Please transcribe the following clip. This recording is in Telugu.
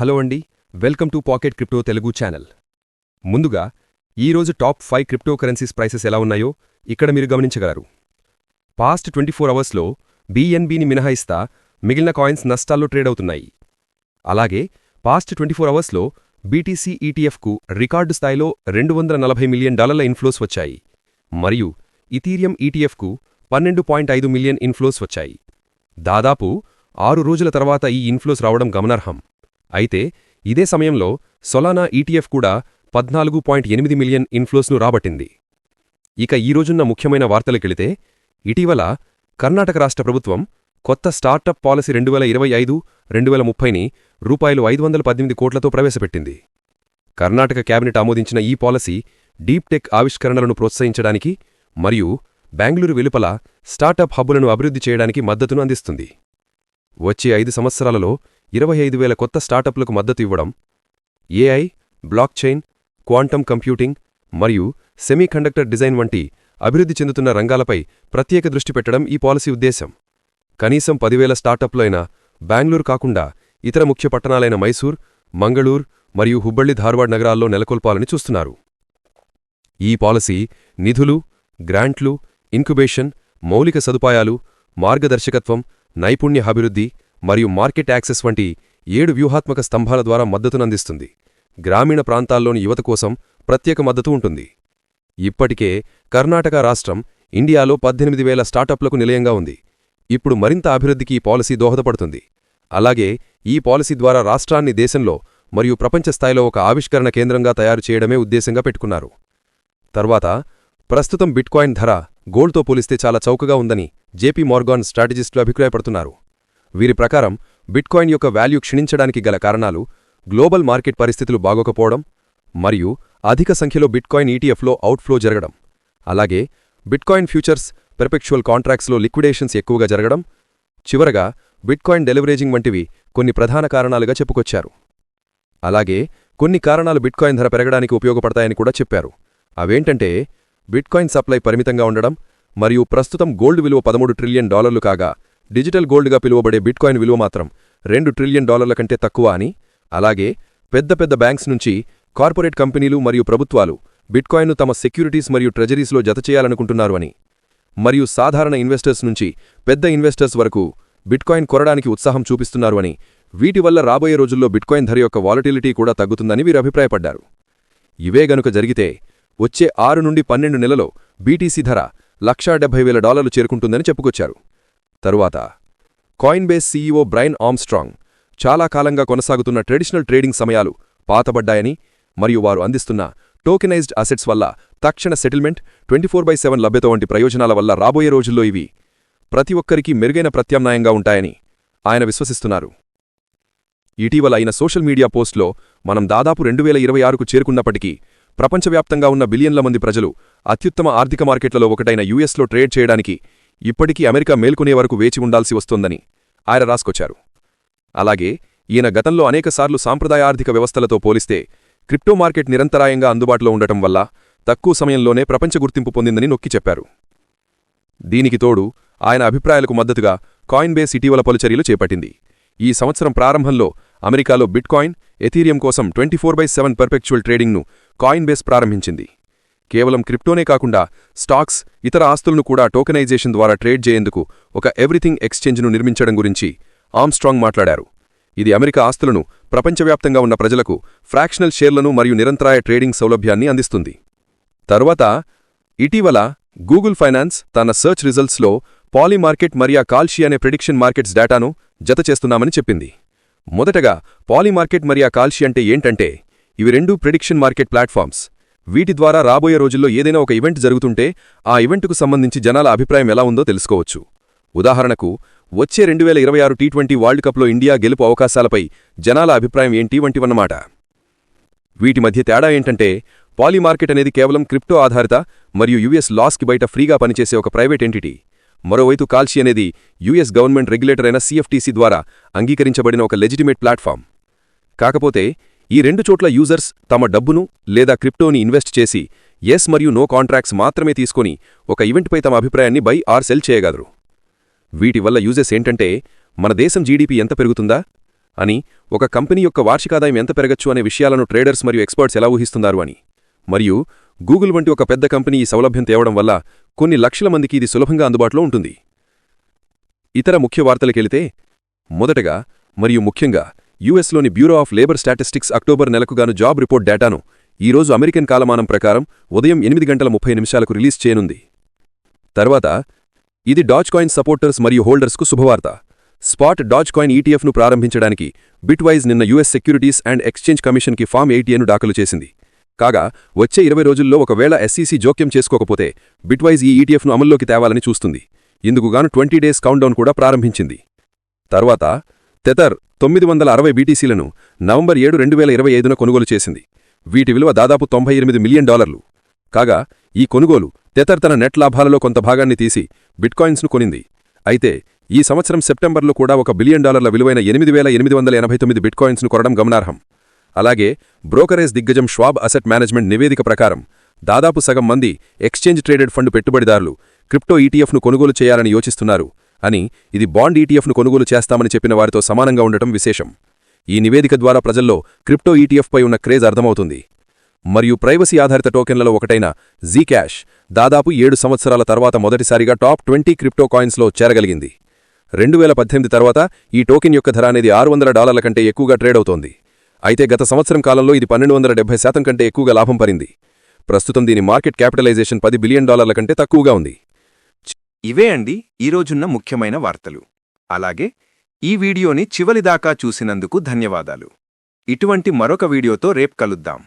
హలో అండి, welcome to pocket crypto Telugu channel. ముందుగా ఈరోజు టాప్ 5 క్రిప్టో కరెన్సీస్ ప్రైసెస్ ఎలా ఉన్నాయో ఇక్కడ మీరు గమనించగలరు. పాస్ట్ 24 అవర్స్లో BNBని మినహాయిస్తా మిగిలిన కాయిన్స్ నష్టాల్లో ట్రేడ్ అవుతున్నాయి. అలాగే పాస్ట్ 24 అవర్స్లో BTC ETFకు రికార్డు స్థాయిలో $240 మిలియన్ ఇన్ఫ్లోస్ వచ్చాయి, మరియు ఇథీరియం ETFకు 12.5 మిలియన్ ఇన్ఫ్లోస్ వచ్చాయి. దాదాపు 6 రోజుల తర్వాత ఈ ఇన్ఫ్లోస్ రావడం గమనార్హం. అయితే ఇదే సమయంలో సొలానా ETF కూడా 14.8 మిలియన్ ఇన్ఫ్లోస్ను రాబట్టింది. ఇక ఈరోజున్న ముఖ్యమైన వార్తలకెళితే, ఇటీవల కర్ణాటక రాష్ట్ర ప్రభుత్వం కొత్త స్టార్టప్ పాలసీ 2025-2030ని రూపాయలు 518 కోట్లతో ప్రవేశపెట్టింది. కర్ణాటక కేబినెట్ ఆమోదించిన ఈ పాలసీ డీప్ టెక్ ఆవిష్కరణలను ప్రోత్సహించడానికి మరియు బెంగళూరు వెలుపల స్టార్టప్ హబ్బులను అభివృద్ధి చేయడానికి మద్దతును అందిస్తుంది. వచ్చే 5 సంవత్సరాలలో 25,000 కొత్త స్టార్టప్లకు మద్దతు ఇవ్వడం, AI, బ్లాక్చైన్, క్వాంటమ్ కంప్యూటింగ్ మరియు సెమీకండక్టర్ డిజైన్ వంటి అభివృద్ధి చెందుతున్న రంగాలపై ప్రత్యేక దృష్టి పెట్టడం ఈ పాలసీ ఉద్దేశం. కనీసం 10,000 స్టార్టప్లైన బెంగళూరు కాకుండా ఇతర ముఖ్య పట్టణాలైన మైసూర్, మంగళూర్ మరియు హుబ్బళ్లి ధార్వాడ్ నగరాల్లో నెలకొల్పాలని చూస్తున్నారు. ఈ పాలసీ నిధులు, గ్రాంట్లు, ఇంక్యుబేషన్, మౌలిక సదుపాయాలు, మార్గదర్శకత్వం, నైపుణ్య అభివృద్ధి మరియు మార్కెట్ యాక్సెస్ వంటి 7 వ్యూహాత్మక స్తంభాల ద్వారా మద్దతునందిస్తుంది. గ్రామీణ ప్రాంతాల్లోని యువత కోసం ప్రత్యేక మద్దతు ఉంటుంది. ఇప్పటికే కర్ణాటక రాష్ట్రం ఇండియాలో 18,000 స్టార్టప్లకు నిలయంగా ఉంది. ఇప్పుడు మరింత అభివృద్ధికి ఈ పాలసీ దోహదపడుతుంది. అలాగే ఈ పాలసీ ద్వారా రాష్ట్రాన్ని దేశంలో మరియు ప్రపంచ స్థాయిలో ఒక ఆవిష్కరణ కేంద్రంగా తయారు చేయడమే ఉద్దేశంగా పెట్టుకున్నారు. తర్వాత ప్రస్తుతం బిట్కాయిన్ ధర గోల్డ్తో పోలిస్తే చాలా చౌకగా ఉందని JP Morgan స్ట్రాటజిస్టులు అభిప్రాయపడుతున్నారు. వీరి ప్రకారం బిట్కాయిన్ యొక్క వాల్యూ క్షీణించడానికి గల కారణాలు గ్లోబల్ మార్కెట్ పరిస్థితులు బాగోకపోవడం మరియు అధిక సంఖ్యలో బిట్కాయిన్ ETFలో అవుట్ఫ్లో జరగడం, అలాగే బిట్కాయిన్ ఫ్యూచర్స్, పెర్పెక్చువల్ కాంట్రాక్ట్స్లో లిక్విడేషన్స్ ఎక్కువగా జరగడం, చివరగా బిట్కాయిన్ డెలివరేజింగ్ వంటివి కొన్ని ప్రధాన కారణాలుగా చెప్పుకొచ్చారు. అలాగే కొన్ని కారణాలు బిట్కాయిన్ ధర పెరగడానికి ఉపయోగపడతాయని కూడా చెప్పారు. అవేంటంటే బిట్కాయిన్ సప్లై పరిమితంగా ఉండడం మరియు ప్రస్తుతం గోల్డ్ విలువ $13 ట్రిలియన్ కాగా డిజిటల్ గోల్డ్గా పిలువబడే బిట్కాయిన్ విలువ మాత్రం $2 ట్రిలియన్ కంటే తక్కువ అని, అలాగే పెద్ద పెద్ద బ్యాంక్స్ నుంచి కార్పొరేట్ కంపెనీలు మరియు ప్రభుత్వాలు బిట్కాయిన్ను తమ సెక్యూరిటీస్ మరియు ట్రెజరీస్లో జతచేయాలనుకుంటున్నారు అని, మరియు సాధారణ ఇన్వెస్టర్స్ నుంచి పెద్ద ఇన్వెస్టర్స్ వరకు బిట్కాయిన్ కొనడానికి ఉత్సాహం చూపిస్తున్నారు అని, వీటి వల్ల రాబోయే రోజుల్లో బిట్కాయిన్ ధర యొక్క వాలటిలిటీ కూడా తగ్గుతుందని వీరు అభిప్రాయపడ్డారు. ఇవే గనుక జరిగితే వచ్చే 6 నుండి 12 నెలలో BTC ధర $170,000 చేరుకుంటుందని చెప్పుకొచ్చారు. తరువాత కాయిన్బేస్ CEO బ్రైన్ ఆర్మ్స్ట్రాంగ్ చాలా కాలంగా కొనసాగుతున్న ట్రెడిషనల్ ట్రేడింగ్ సమయాలు పాతబడ్డాయని మరియు వారు అందిస్తున్న టోకెనైజ్డ్ అసెట్స్ వల్ల తక్షణ సెటిల్మెంట్, 24/7 లభ్యత వంటి ప్రయోజనాల వల్ల రాబోయే రోజుల్లో ఇవి ప్రతి ఒక్కరికీ మెరుగైన ప్రత్యామ్నాయంగా ఉంటాయని ఆయన విశ్వసిస్తున్నారు. ఇటీవల అయిన సోషల్ మీడియా పోస్ట్లో మనం దాదాపు 2026కు చేరుకున్నప్పటికీ ప్రపంచవ్యాప్తంగా ఉన్న బిలియన్ల మంది ప్రజలు అత్యుత్తమ ఆర్థిక మార్కెట్లలో ఒకటైన USలో ట్రేడ్ చేయడానికి ఇప్పటికీ అమెరికా మేల్కొనే వరకు వేచి ఉండాల్సి వస్తోందని ఆయన రాసుకొచ్చారు. అలాగే ఈయన గతంలో అనేకసార్లు సాంప్రదాయ ఆర్థిక వ్యవస్థలతో పోలిస్తే క్రిప్టో మార్కెట్ నిరంతరాయంగా అందుబాటులో ఉండటం వల్ల తక్కువ సమయంలోనే ప్రపంచ గుర్తింపు పొందిందని నొక్కి చెప్పారు. దీనికి తోడు ఆయన అభిప్రాయాలకు మద్దతుగా కాయిన్బేస్ ఇటీవల పలు చర్యలు చేపట్టింది. ఈ సంవత్సరం ప్రారంభంలో అమెరికాలో బిట్కాయిన్, ఎథీరియం కోసం 24/7 పెర్పెక్చువల్ ట్రేడింగ్ను కాయిన్బేస్ ప్రారంభించింది. కేవలం క్రిప్టోనే కాకుండా స్టాక్స్, ఇతర ఆస్తులను కూడా టోకెనైజేషన్ ద్వారా ట్రేడ్ చేయేందుకు ఒక ఎవ్రీథింగ్ ఎక్స్చేంజ్ను నిర్మించడం గురించి ఆర్మ్స్ట్రాంగ్ మాట్లాడారు. ఇది అమెరికా ఆస్తులను ప్రపంచవ్యాప్తంగా ఉన్న ప్రజలకు ఫ్రాక్షనల్ షేర్లను మరియు నిరంతరాయ ట్రేడింగ్ సౌలభ్యాన్ని అందిస్తుంది. తరువాత ఇటీవల గూగుల్ ఫైనాన్స్ తన సెర్చ్ రిజల్ట్స్లో పాలీ మార్కెట్ మరియు కాల్షీ అనే ప్రిడిక్షన్ మార్కెట్స్ డేటాను జతచేస్తున్నామని చెప్పింది. మొదటగా పాలీ మార్కెట్ మరియు కాల్షీ అంటే ఏంటంటే, ఇవి 2 ప్రిడిక్షన్ మార్కెట్ ప్లాట్ఫామ్స్. వీటి ద్వారా రాబోయే రోజుల్లో ఏదైనా ఒక ఈవెంట్ జరుగుతుంటే ఆ ఈవెంట్కు సంబంధించి జనాల అభిప్రాయం ఎలా ఉందో తెలుసుకోవచ్చు. ఉదాహరణకు వచ్చే 2026 T20 వరల్డ్ కప్లో ఇండియా గెలుపు అవకాశాలపై జనాల అభిప్రాయం ఏంటి వంటివన్నమాట. వీటి మధ్య తేడా ఏంటంటే, పాలీ మార్కెట్ అనేది కేవలం క్రిప్టో ఆధారిత మరియు US లాస్కి బయట ఫ్రీగా పనిచేసే ఒక ప్రైవేట్ ఎంటిటీ. మరోవైపు కాల్షీ అనేది US గవర్నమెంట్ రెగ్యులేటర్ అయిన CFTC ద్వారా అంగీకరించబడిన ఒక లెజిటిమేట్ ప్లాట్ఫామ్. కాకపోతే ఈ 2 చోట్ల యూజర్స్ తమ డబ్బును లేదా క్రిప్టోని ఇన్వెస్ట్ చేసి ఎస్ మరియు నో కాంట్రాక్ట్స్ మాత్రమే తీసుకొని ఒక ఈవెంట్పై తమ అభిప్రాయాన్ని బై ఆర్ సెల్ చేయగలరు. వీటి వల్ల యూజెస్ ఏంటంటే, మన దేశం GDP ఎంత పెరుగుతుందా, అని ఒక కంపెనీ యొక్క వార్షికాదాయం ఎంత పెరగచ్చు అనే విషయాలను ట్రేడర్స్ మరియు ఎక్స్పర్ట్స్ ఎలా ఊహిస్తున్నారు అని. మరియు గూగుల్ వంటి ఒక పెద్ద కంపెనీ ఈ సౌలభ్యం తేవడం వల్ల కొన్ని లక్షల మందికి ఇది సులభంగా అందుబాటులో ఉంటుంది. ఇతర ముఖ్య వార్తలకెళితే, మొదటగా మరియు ముఖ్యంగా యుఎస్లోని Bureau of Labor Statistics October నెలకుగాను జాబ్ రిపోర్ట్ డేటాను ఈరోజు అమెరికన్ కాలమానం ప్రకారం ఉదయం 8:30 రిలీజ్ చేయనుంది. తర్వాత ఇది డాజ్ కాయిన్ సపోర్టర్స్ మరియు హోల్డర్స్కు శుభవార్త. స్పాట్ డాజ్ కాయిన్ ఈటీఎఫ్ను ప్రారంభించడానికి బిట్వైజ్ నిన్న యుఎస్ సెక్యూరిటీస్ అండ్ ఎక్స్చేంజ్ కమిషన్కి ఫామ్ 8A దాఖలు చేసింది. కాగా వచ్చే 20 రోజుల్లో ఒకవేళ SEC జోక్యం చేసుకోకపోతే బిట్వైజ్ ఈ ఈటీఎఫ్ను అమల్లోకి తేవాలని చూస్తుంది. ఇందుకుగాను 20 డేస్ కౌంట్డౌన్ కూడా ప్రారంభించింది. తర్వాత తెథర్ 960 BTCలను నవంబర్ 7, 2025న కొనుగోలు చేసింది. వీటి విలువ దాదాపు $98 మిలియన్. కాగా ఈ కొనుగోలు తెథర్ తన నెట్ లాభాలలో కొంత భాగాన్ని తీసి బిట్కాయిన్స్ను కొనింది. అయితే ఈ సంవత్సరం సెప్టెంబర్లో కూడా $1 బిలియన్ విలువైన 8,889 బిట్కాయిన్స్ను కొనడం గమనార్హం. అలాగే బ్రోకరేజ్ దిగ్గజం ష్వాబ్ అసెట్ మేనేజ్మెంట్ నివేదిక ప్రకారం దాదాపు సగం మంది ఎక్స్చేంజ్ ట్రేడెడ్ ఫండ్ పెట్టుబడిదారులు క్రిప్టో ఈటీఎఫ్ను కొనుగోలు చేయాలని యోచిస్తున్నారు అని, ఇది బాండ్ ఈటీఎఫ్ను కొనుగోలు చేస్తామని చెప్పిన వారితో సమానంగా ఉండటం విశేషం. ఈ నివేదిక ద్వారా ప్రజల్లో క్రిప్టో ఈటీఎఫ్పై ఉన్న క్రేజ్ అర్థమవుతుంది. మరియు ప్రైవసీ ఆధారిత టోకెన్లలో ఒకటైన జీక్యాష్ దాదాపు 7 సంవత్సరాల తర్వాత మొదటిసారిగా టాప్ 20 క్రిప్టో కాయిన్స్లో చేరగలిగింది. 2018 తర్వాత ఈ టోకెన్ యొక్క ధర అనేది $600 కంటే ఎక్కువగా ట్రేడ్ అవుతోంది. అయితే గత సంవత్సరం కాలంలో ఇది 1270% కంటే ఎక్కువగా లాభం పరింది. ప్రస్తుతం దీని మార్కెట్ క్యాపిటలైజేషన్ $10 బిలియన్ కంటే తక్కువగా ఉంది. ఇవే అండి ఈరోజున్న ముఖ్యమైన వార్తలు. అలాగే ఈ వీడియోని చివరిదాకా చూసినందుకు ధన్యవాదాలు. ఇటువంటి మరొక వీడియోతో రేపు కలుద్దాం.